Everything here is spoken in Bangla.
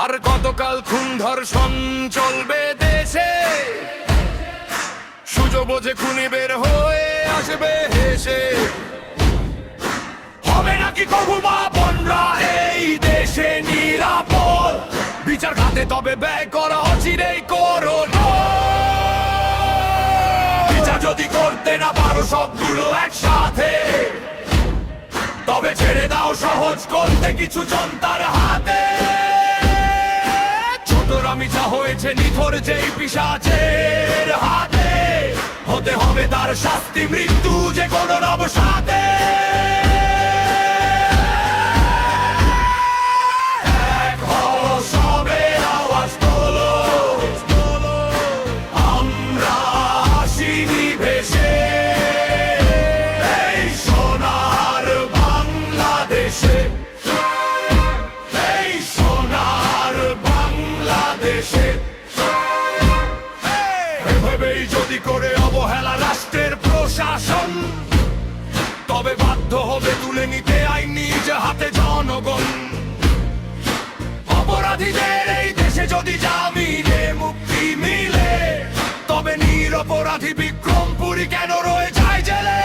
আর কতকাল খুন ধর্ষণ চলবে দেশে, সুযোগ বোঝে খুনি বের হয়ে আসবে হেসে। হবে নাকি কবু মা বোনরা এই দেশে নিরাপদ? বিচার খাতে তবে ব্যয় করা অচিরেই করো। বিচার যদি করতে না পারো সবগুলো একসাথে, তবে ছেড়ে দাও সহজ করতে কিছু জনতার হাতে। ছোটরা মিছা হয়েছে নিথর যেই পিশাচের হাতে, হতে হবে তার শাস্তি মৃত্যু যে কোনো নবসাতে। এক হও সবে আওয়াজ তোলো, আমরা আসিনি ভেসে এই সোনার বাংলাদেশে, এই সোনার বাংলাদেশে। এভাবেই যদি করে অবহেলা রাষ্ট্রের প্রশাসন, তবে বাধ্য হবে তুলে নিতে আইন নিজ হাতে জনগণ। অপরাধীদের এই দেশে যদি জামিনে মুক্তি মিলে, তবে নিরপরাধী বিক্রমপুরী কেন রয়ে যায় জেলে?